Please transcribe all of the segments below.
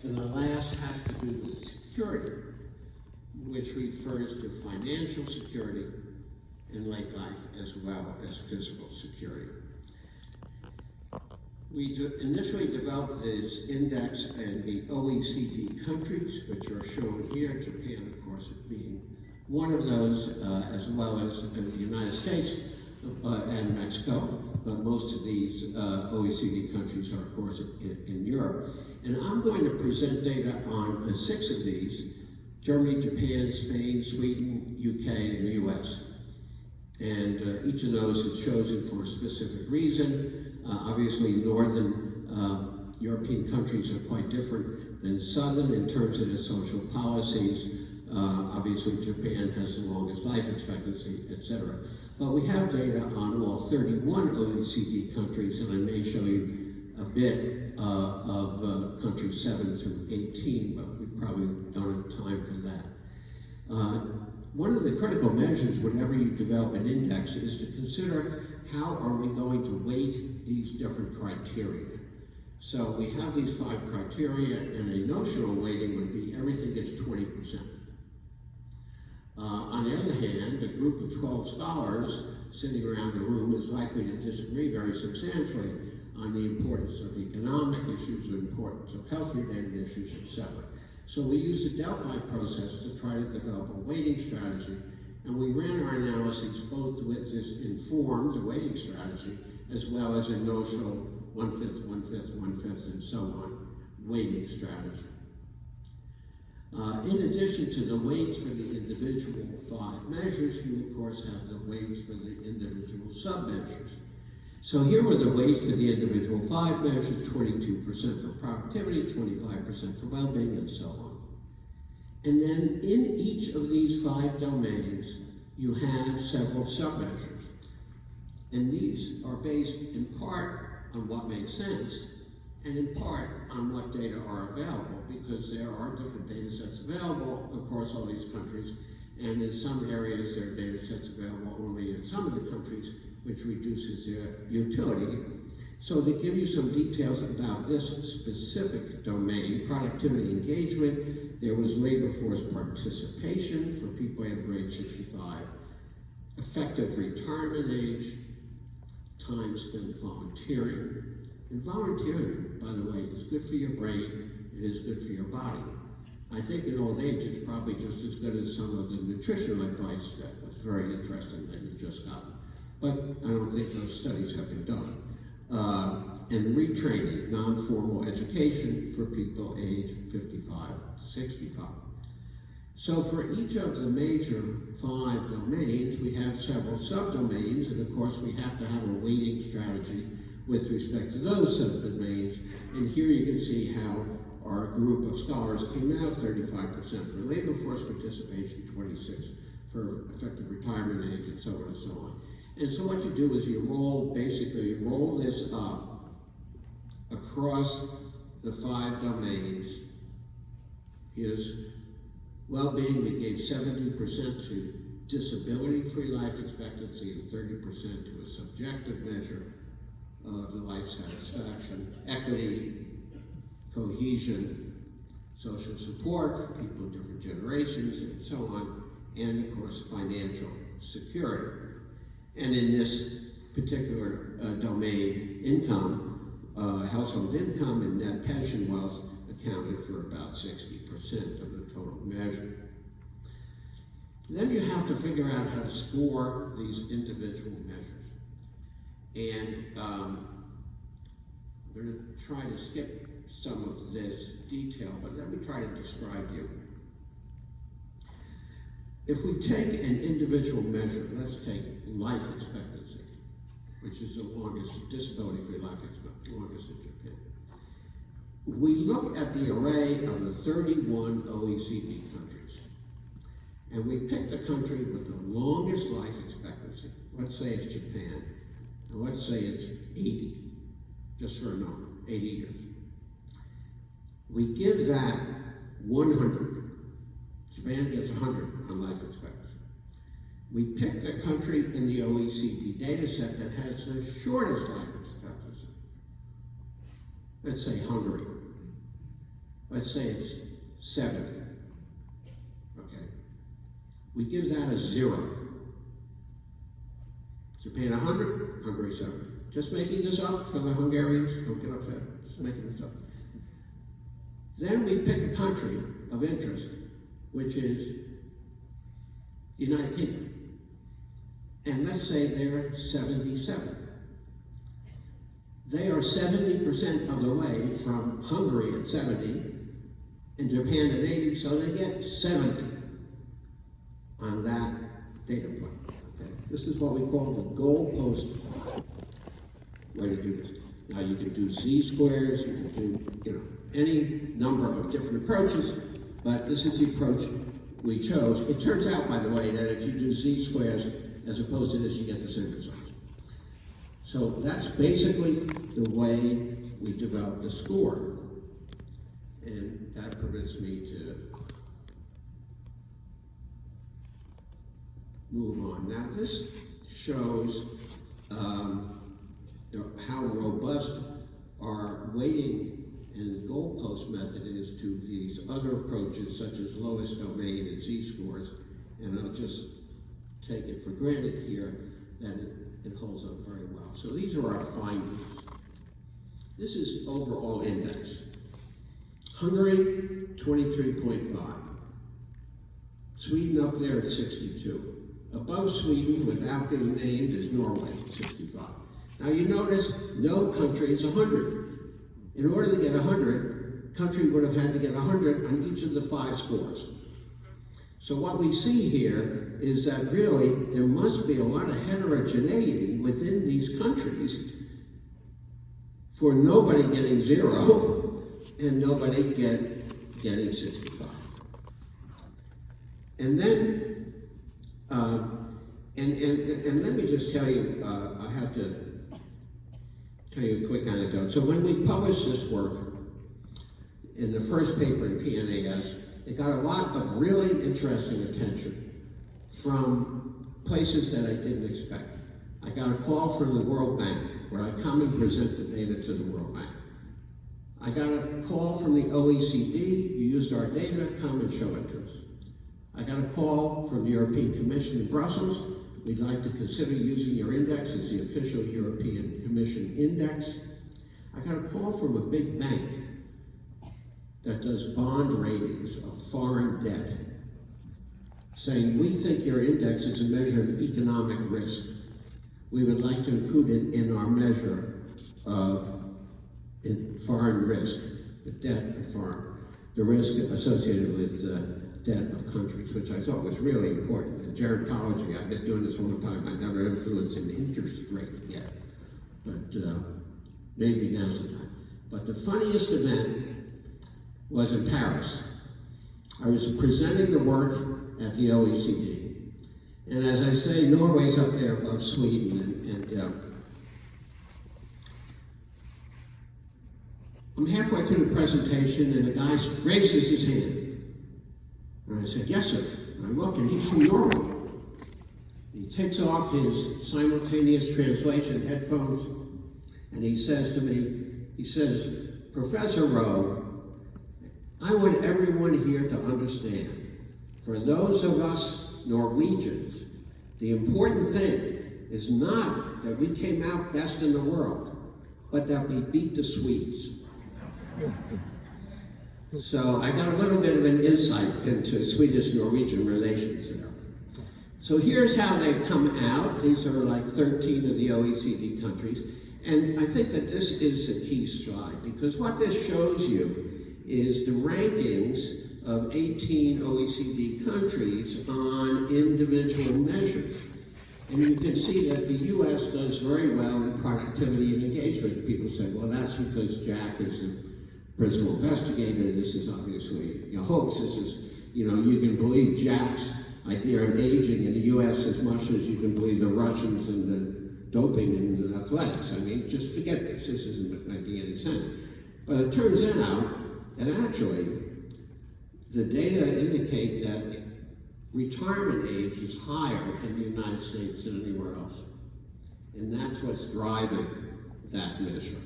And the last has to do with security, which refers to financial security in late life as well as physical security. We initially developed this index in the OECD countries, which are shown here, Japan, of course, being one of those, as well as the United States and Mexico. But most of these OECD countries are, of course, in Europe. And I'm going to present data on 6 of these: Germany, Japan, Spain, Sweden, UK, and the US. And each of those is chosen for a specific reason. Obviously, northern European countries are quite different than southern in terms of their social policies. Obviously, Japan has the longest life expectancy, etc. But we have data on all 31 OECD countries, and I may show you a bit of countries 7 through 18, but we probably don't have time for that. One of the critical measures whenever you develop an index is to consider how are we going to weight these different criteria. So we have these 5 criteria, and a notional weighting would be everything gets 20%. On the other hand, a group of 12 scholars sitting around the room is likely to disagree very substantially on the importance of economic issues, the importance of health-related issues, etc. So we use the Delphi process to try to develop a weighting strategy, and we ran our analyses both with this informed weighting strategy as well as a notional 1/5, 1/5, 1/5, and so on weighting strategy. In addition to the weights for the individual 5 measures, you of course have the weights for the individual sub-measures. So here were the weights for the individual 5 measures: 22% for productivity, 25% for well-being, and so on. And then in each of these 5 domains, you have several sub-measures. And these are based in part on what makes sense, and in part on what data are available, because there are different data sets available across all these countries, and in some areas there are data sets available only in some of the countries, which reduces their utility. So to give you some details about this specific domain, productivity engagement, there was labor force participation for people over age 65, effective retirement age, time spent volunteering. And volunteering, by the way, is good for your brain, it is good for your body. I think in old age it's probably just as good as some of the nutritional advice that was very interesting that you've just gotten. But I don't think those studies have been done. And retraining, non-formal education for people aged 55 to 65. So for each of the major 5 domains, we have several subdomains, and of course we have to have a weighting strategy with respect to those subdomains. And here you can see how our group of scholars came out: 35% for labor force participation, 26% for effective retirement age, and so on and so on. And so what you do is you basically roll this up across the 5 domains. Here's well-being. We gave 70% to disability-free life expectancy and 30% to a subjective measure of the life satisfaction, equity, cohesion, social support for people of different generations, and so on, and of course financial security. And in this particular domain, income, household income and net pension wealth accounted for about 60% of the total measure. Then you have to figure out how to score these individual measures. And I'm going to try to skip some of this detail, but let me try to describe you. If we take an individual measure, let's take life expectancy, which is the longest disability-free life expectancy, longest in Japan. We look at the array of the 31 OECD countries, and we pick the country with the longest life expectancy. Let's say it's Japan, and let's say it's 80, just for a number, 80 years. We give that 100. Japan gets 100 on life expectancy. We pick the country in the OECD data set that has the shortest life expectancy. Let's say Hungary. let's say it's 70. Okay. We give that a 0. Japan 100, Hungary 70. Just making this up for the Hungarians, don't get upset, just making this up. Then we pick a country of interest, which is the United Kingdom. And let's say they're 77. They are 70% of the way from Hungary at 70 and Japan at 80, so they get 70 on that data point. Okay? This is what we call the goalpost way to do this. Now you can do z-squares, you can do any number of different approaches, but this is the approach we chose. It turns out, by the way, that if you do z-squares as opposed to this, you get the same results. So that's basically the way we develop the score. And that permits me to move on. Now this shows how robust our weighting and goalpost method is to these other approaches such as lowest domain and z-scores. And I'll just take it for granted here that it holds up very well. So these are our findings. This is overall index. Hungary, 23.5. Sweden up there at 62. Above Sweden, without being named, is Norway, 65. Now you notice no country is 100. In order to get 100, country would have had to get 100 on each of the 5 scores. So what we see here is that really there must be a lot of heterogeneity within these countries for nobody getting 0 and nobody getting 65. And then, and let me just tell you, I have to tell you a quick anecdote. So when we published this work in the first paper in PNAS, it got a lot of really interesting attention from places that I didn't expect. I got a call from the World Bank, where I come and present the data to the World Bank. I got a call from the OECD, you used our data, come and show it to us. I got a call from the European Commission in Brussels, we'd like to consider using your index as the official European Commission index. I got a call from a big bank that does bond ratings of foreign debt, saying, we think your index is a measure of economic risk. We would like to include it in our measure of foreign risk, the debt of foreign, the risk associated with debt of countries, which I thought was really important. In gerontology, I've been doing this all the time. I never influenced an interest rate yet, but maybe now's the time. But the funniest event was in Paris. I was presenting the work at the OECD. And as I say, Norway's up there above Sweden. And I'm halfway through the presentation and a guy raises his hand. And I said, yes, sir. And I look and he's from Norway. He takes off his simultaneous translation headphones and he says to me, he says, Professor Rowe, I want everyone here to understand, for those of us Norwegians, the important thing is not that we came out best in the world, but that we beat the Swedes. So I got a little bit of an insight into Swedish-Norwegian relations there. So here's how they've come out. These are like 13 of the OECD countries. And I think that this is a key slide, because what this shows you is the rankings of 18 OECD countries on individual measures. And you can see that the US does very well in productivity and engagement. People say, well, that's because Jack is the principal investigator. This is obviously a hoax. This is, you can believe Jack's idea of aging in the US as much as you can believe the Russians and the doping in athletics. I mean, just forget this. This isn't making any sense. But it turns out that actually, the data indicate that retirement age is higher in the United States than anywhere else. And that's what's driving that measure.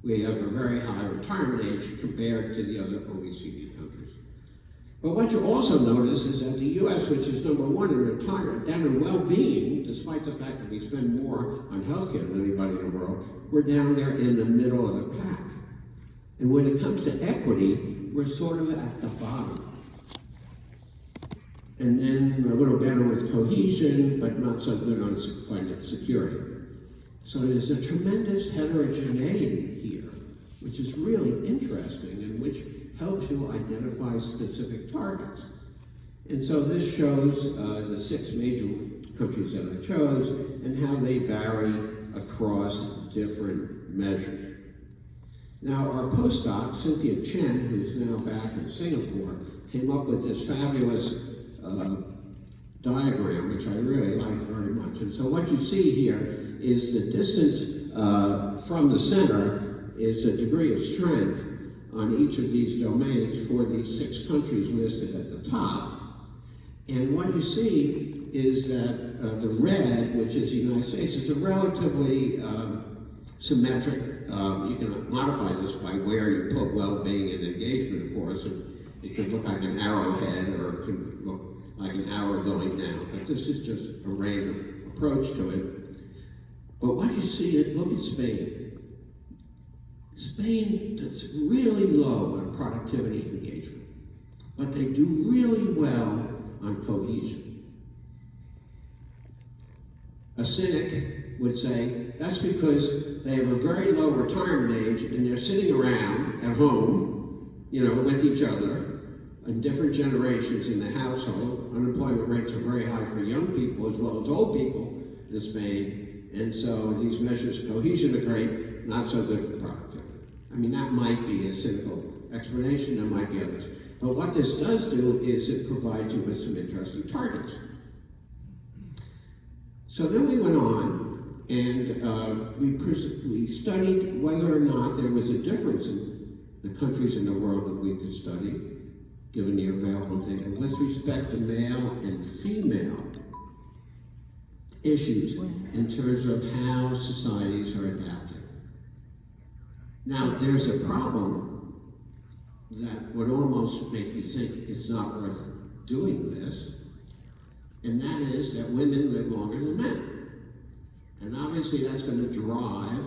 We have a very high retirement age compared to the other OECD countries. But what you also notice is that the US, which is number one in retirement, then in well-being, despite the fact that we spend more on healthcare than anybody in the world, we're down there in the middle of the pack. And when it comes to equity, we're sort of at the bottom. And then a little better with cohesion, but not so good on financial security. So there's a tremendous heterogeneity here, which is really interesting and which helps you identify specific targets. And so this shows the 6 major countries that I chose and how they vary across different measures. Now, our postdoc, Cynthia Chen, who's now back in Singapore, came up with this fabulous diagram, which I really like very much. And so what you see here is the distance from the center is the degree of strength on each of these domains for these 6 countries listed at the top. And what you see is that the red, which is the United States, is a relatively symmetric. You can modify this by where you put well-being and engagement, of course, and it could look like an arrowhead or it could look like an arrow going down, but this is just a random approach to it. But what you see is, look at Spain. Spain is really low on productivity and engagement, but they do really well on cohesion. A cynic would say that's because they have a very low retirement age and they're sitting around at home, with each other, in different generations in the household. Unemployment rates are very high for young people as well as old people in Spain, and so these measures of cohesion are great, not so good for productivity. I mean, that might be a cynical explanation, there might be others. But what this does do is it provides you with some interesting targets. So then we went on and we studied whether or not there was a difference in the countries in the world that we could study, given the available data, with respect to male and female issues in terms of how societies are adapting. Now, there's a problem that would almost make you think it's not worth doing this, and that is that women live longer than men. And obviously that's going to drive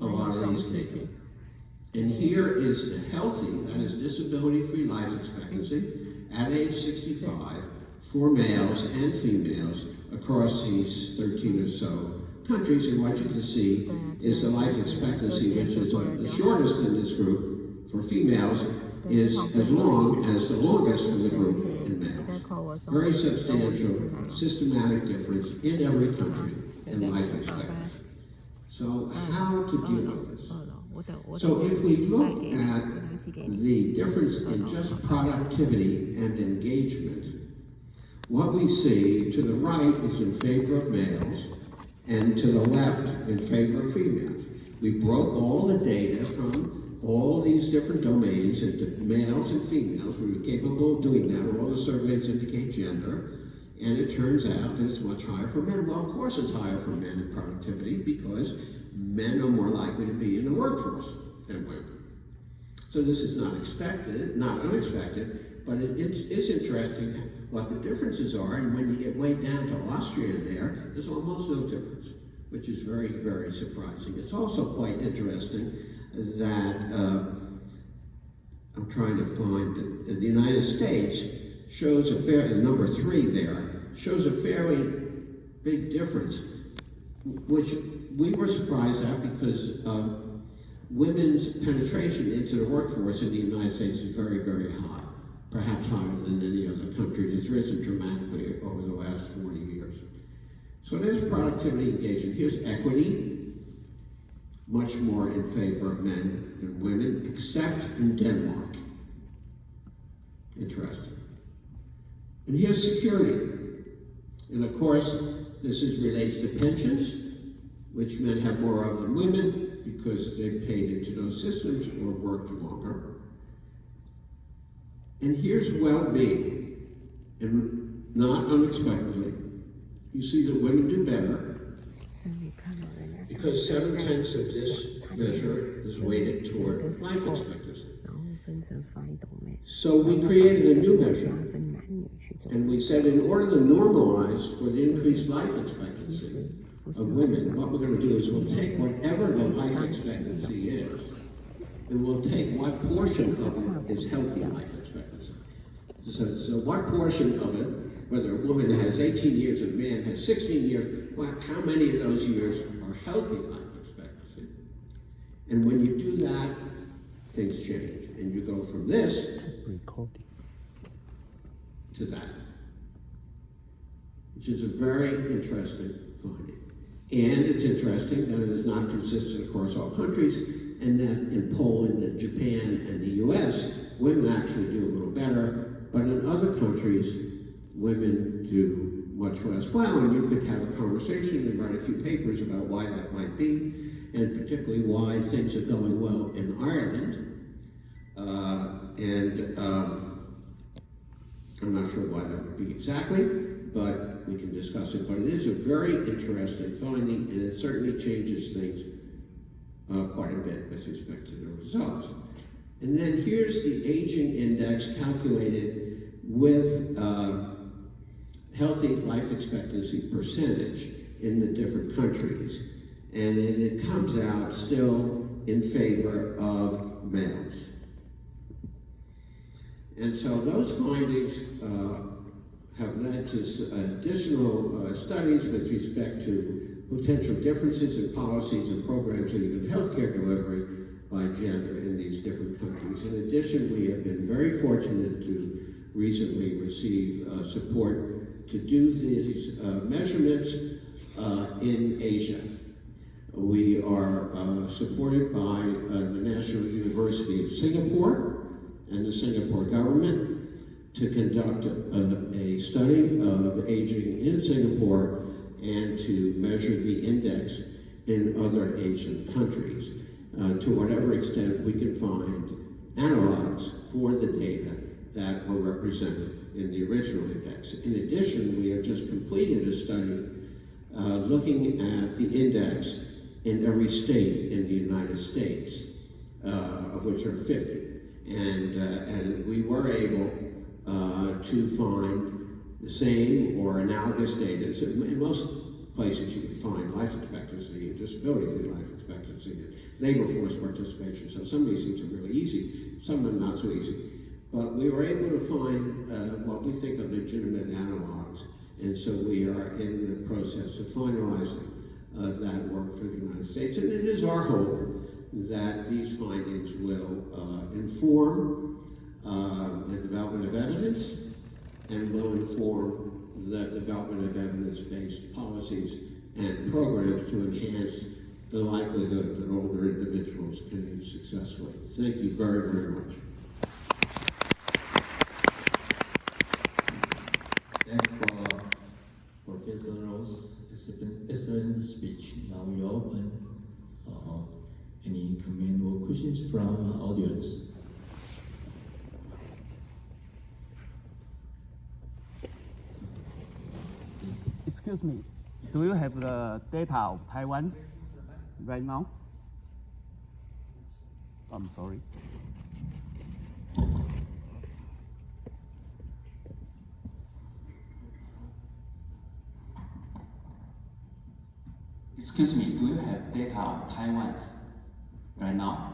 a lot of these things. And here is the healthy, that is disability-free life expectancy at age 65 for males and females across these 13 or so countries. And what you can see is the life expectancy, which is the shortest in this group for females, is as long as the longest for the group in males. Very substantial, systematic difference in every country in life expectancy. So how to deal with this? So if we look at the difference in just productivity and engagement, what we see to the right is in favor of males, and to the left in favor of females. We broke all the data from all these different domains into males and females. We were capable of doing that. All the surveys indicate gender, and it turns out that it's much higher for men. Well, of course it's higher for men in productivity because men are more likely to be in the workforce than women. So this is not unexpected, but it is interesting what the differences are, and when you get way down to Austria there's almost no difference, which is very, very surprising. It's also quite interesting that, I'm trying to find the United States shows number 3 there, shows a fairly big difference, which we were surprised at because women's penetration into the workforce in the United States is very, very high, perhaps higher than any other country. It's risen dramatically over the last 40 years. So there's productivity engagement. Here's equity, much more in favor of men than women, except in Denmark. Interesting. And here's security. And of course, this relates to pensions, which men have more of than women because they've paid into those systems or worked longer. And here's well-being, and not unexpectedly, you see that women do better because 7/10 of this measure is weighted toward life expectancy. So we created a new measure, and we said in order to normalize for the increased life expectancy of women, what we're going to do is we'll take whatever the life expectancy is, and we'll take what portion of it is healthy life expectancy. So what portion of it, whether a woman has 18 years, a man has 16 years, well, how many of those years are healthy life expectancy? And when you do that, things change. And you go from this to that, which is a very interesting finding. And it's interesting that it is not consistent across all countries, and that in Poland and Japan and the US, women actually do a little better, but in other countries, women do much less well. And you could have a conversation and write a few papers about why that might be, and particularly why things are going well in Ireland. I'm not sure why that would be exactly, but we can discuss it. But it is a very interesting finding, and it certainly changes things quite a bit with respect to the results. And then here's the aging index calculated with healthy life expectancy percentage in the different countries. And it comes out still in favor of males. And so those findings have led to additional studies with respect to potential differences in policies and programs and even healthcare delivery by gender in these different countries. In addition, we have been very fortunate to recently receive support to do these measurements in Asia. We are supported by the National University of Singapore and the Singapore government to conduct a study of aging in Singapore and to measure the index in other Asian countries to whatever extent we can find analogs for the data that were represented in the original index. In addition, we have just completed a study looking at the index in every state in the United States, of which there are 50. And we were able to find the same or analogous data. So in most places you can find life expectancy and disability-free life expectancy and labor force participation. So some of these things are really easy, some of them not so easy. But we were able to find what we think are legitimate analogs. And so we are in the process of finalizing that work for the United States. And it is our hope that these findings will inform the development of evidence and will inform the development of evidence-based policies and programs to enhance the likelihood that older individuals can age successfully. Thank you very, very much. Thanks for Professor Rose's excellent speech. Now we open any comment or questions from our audience. Excuse me, do you have the data of Taiwan right now? I'm sorry. Excuse me, do you have data of Taiwan right now?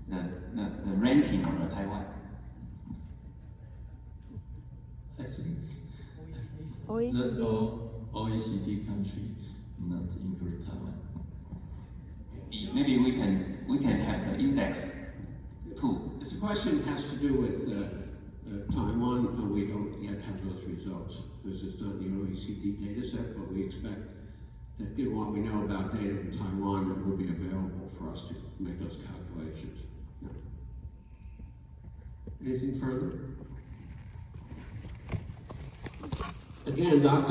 The ranking of Taiwan. I think that's all OECD country, not include Taiwan. Maybe we can have the index too. The question has to do with Taiwan, and we don't yet have those results because it's not the OECD data set, but we expect that given what we know about data in Taiwan, it will be available for us to make those calculations. Yeah. Anything further? Again, Dr.